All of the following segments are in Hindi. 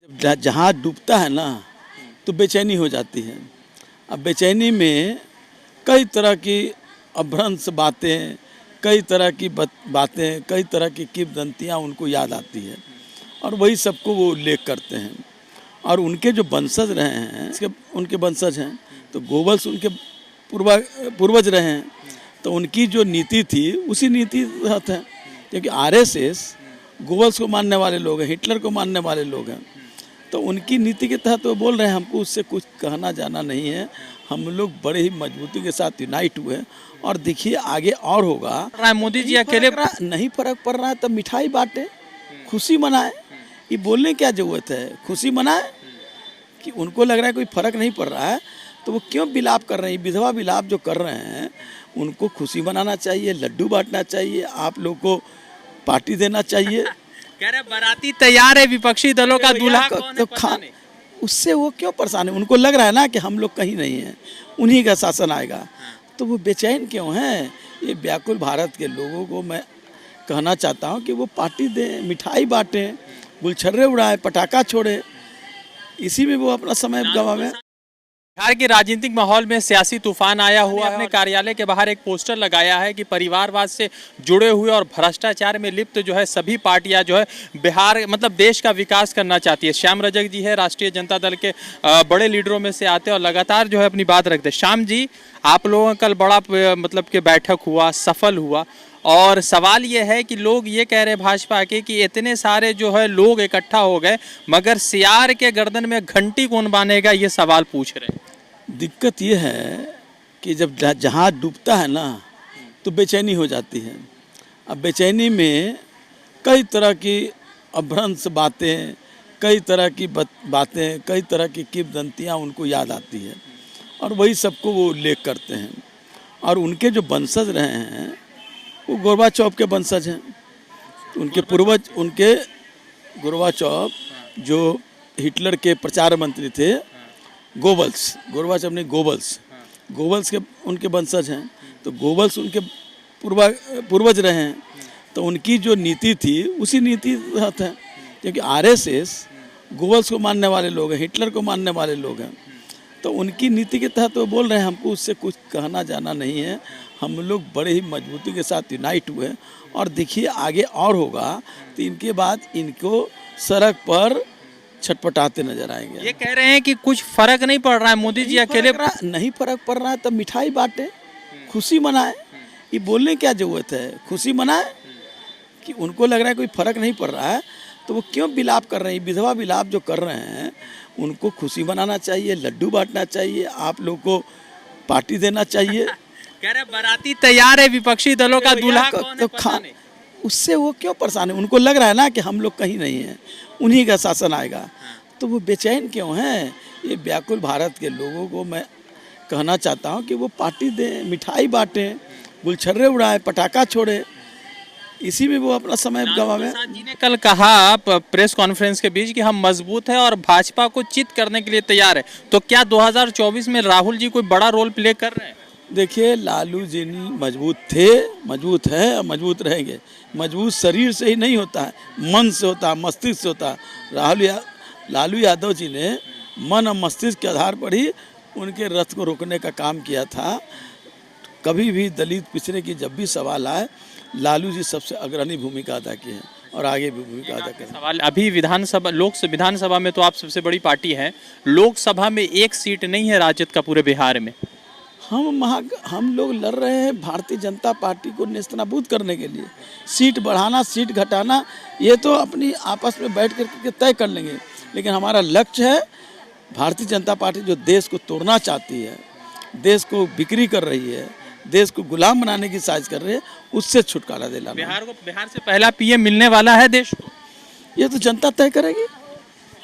जहाँ डूबता है ना तो बेचैनी हो जाती है। अब बेचैनी में कई तरह की अभ्रंश बातें, कई तरह की बातें, कई तरह की किंवदंतियाँ उनको याद आती है और वही सबको वो उल्लेख करते हैं। और उनके जो वंशज रहे हैं, उनके वंशज हैं तो गोवल्स उनके पूर्वज रहे हैं, तो उनकी जो नीति थी उसी नीति तहत है। क्योंकि आरएसएस गोवल्स को मानने वाले लोग हैं, हिटलर को मानने वाले लोग हैं, तो उनकी नीति के तहत वो बोल रहे हैं हमको उससे कुछ कहना जाना नहीं है। हम लोग बड़े ही मजबूती के साथ यूनाइट हुए और देखिए आगे और होगा। मोदी जी अकेले नहीं फर्क पड़ रहा है तब मिठाई बांटे, खुशी मनाए। ये बोलने क्या जरूरत है, खुशी मनाए। कि उनको लग रहा है कोई फर्क नहीं पड़ रहा है तो वो क्यों विलाप कर रहे हैं, विधवा विलाप जो कर रहे हैं। उनको खुशी मनाना चाहिए, लड्डू बांटना चाहिए, आप लोग को पार्टी देना चाहिए। कह रहे बाराती तैयार है, विपक्षी दलों का दूल्हा कौन है पता नहीं। उससे वो क्यों परेशान है? उनको लग रहा है ना कि हम लोग कहीं नहीं हैं, उन्हीं का शासन आएगा, तो वो बेचैन क्यों हैं? ये व्याकुल भारत के लोगों को मैं कहना चाहता हूँ कि वो पार्टी दें, मिठाई बांटें, गुलछर्रे उड़ाएं, पटाखा छोड़े, इसी में वो अपना समय गंवावें। बिहार के राजनीतिक माहौल में सियासी तूफान आया हुआ है। अपने कार्यालय के बाहर एक पोस्टर लगाया है कि परिवारवाद से जुड़े हुए और भ्रष्टाचार में लिप्त जो है सभी पार्टियां जो है बिहार मतलब देश का विकास करना चाहती है। श्याम रजक जी है, राष्ट्रीय जनता दल के बड़े लीडरों में से आते हैं और लगातार जो है अपनी बात रखते हैं। श्याम जी, आप लोगों का कल बड़ा मतलब कि बैठक हुआ, सफल हुआ, और सवाल ये है कि लोग ये कह रहे हैं भाजपा के कि इतने सारे जो है लोग इकट्ठा हो गए मगर सियार के गर्दन में घंटी कौन बांधेगा, ये सवाल पूछ रहे हैं। दिक्कत ये है कि जब जहाँ डूबता है ना तो बेचैनी हो जाती है। अब बेचैनी में कई तरह की अभ्रंश बातें, कई तरह की बातें, कई तरह की किंवदंतियाँ उनको याद आती है और वही सबको वो उल्लेख करते हैं। और उनके जो वंशज रहे हैं वो गोरबाचौफ के वंशज हैं। उनके पूर्वज, उनके गोरबाचौफ जो हिटलर के प्रचार मंत्री थे, गोरबाचौफ नहीं, गोवल्स के उनके वंशज हैं, तो गोवल्स उनके पूर्वज रहे हैं, तो उनकी जो नीति थी उसी नीति तहत है। क्योंकि आरएसएस गोवल्स को मानने वाले लोग हैं, हिटलर को मानने वाले लोग हैं, तो उनकी नीति के तहत वो बोल रहे हैं हमको उससे कुछ कहना जाना नहीं है। हम लोग बड़े ही मजबूती के साथ यूनाइट हुए और देखिए आगे और होगा, तो इनके बाद इनको सड़क पर छटपटाते नजर आएंगे। ये कह रहे हैं कि कुछ फर्क नहीं पड़ रहा है, मोदी जी अकेले नहीं फर्क पड़ रहा है तब मिठाई बांटे, खुशी मनाए। ये बोलने क्या जरूरत है, खुशी मनाए। कि उनको लग रहा है कोई फर्क नहीं पड़ रहा है तो वो क्यों विलाप कर रहे हैं, विधवा विलाप जो कर रहे हैं। उनको खुशी मनाना चाहिए, लड्डू बांटना चाहिए, आप लोग को पार्टी देना चाहिए। कह रहे बाराती तैयार है, विपक्षी दलों का दूल्हा कौन है पता नहीं। उससे वो क्यों परेशान है? उनको लग रहा है ना कि हम लोग कहीं नहीं हैं, उन्हीं का शासन आएगा, तो वो बेचैन क्यों हैं? ये व्याकुल भारत के लोगों को मैं कहना चाहता हूँ कि वो पार्टी दें, मिठाई बांटें, गुलछर्रे उड़ाएं, पटाखा छोड़े, इसी में वो अपना समय गंवावें। जी ने कल कहा प्रेस कॉन्फ्रेंस के बीच कि हम मजबूत हैं और भाजपा को चित करने के लिए तैयार है, तो क्या 2024 में राहुल जी कोई बड़ा रोल प्ले कर रहे हैं? देखिए, लालू जी मजबूत थे, मजबूत है और मजबूत रहेंगे। मजबूत शरीर से ही नहीं होता है, मन से होता है, मस्तिष्क से होता है। लालू यादव जी ने मन और मस्तिष्क के आधार पर ही उनके रथ को रोकने का काम किया था। कभी भी दलित पिछड़े की जब भी सवाल आए, लालू जी सबसे अग्रणी भूमिका अदा की है और आगे भी भूमिका अदा करें। सवाल अभी विधानसभा में तो आप सबसे बड़ी पार्टी हैं, लोकसभा में एक सीट नहीं है राजद का पूरे बिहार में। हम लोग लड़ रहे हैं भारतीय जनता पार्टी को नेस्तनाबूद करने के लिए। सीट बढ़ाना, सीट घटाना, ये तो अपनी आपस में बैठ कर तय कर लेंगे, लेकिन हमारा लक्ष्य है भारतीय जनता पार्टी जो देश को तोड़ना चाहती है, देश को बिक्री कर रही है, देश को गुलाम बनाने की साजिश कर रही है, उससे छुटकारा दिलाना। बिहार से पहला पीएम मिलने वाला है देश को, ये तो जनता तय करेगी।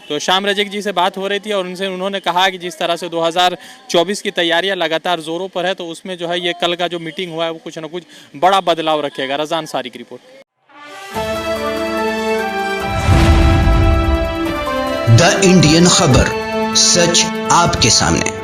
तो श्याम रजक जी से बात हो रही थी और उन्होंने कहा कि जिस तरह से 2024 की तैयारियां लगातार जोरों पर है, तो उसमें जो है ये कल का जो मीटिंग हुआ है वो कुछ ना कुछ बड़ा बदलाव रखेगा। रज़ान सारी की रिपोर्ट। द इंडियन खबर, सच आपके सामने।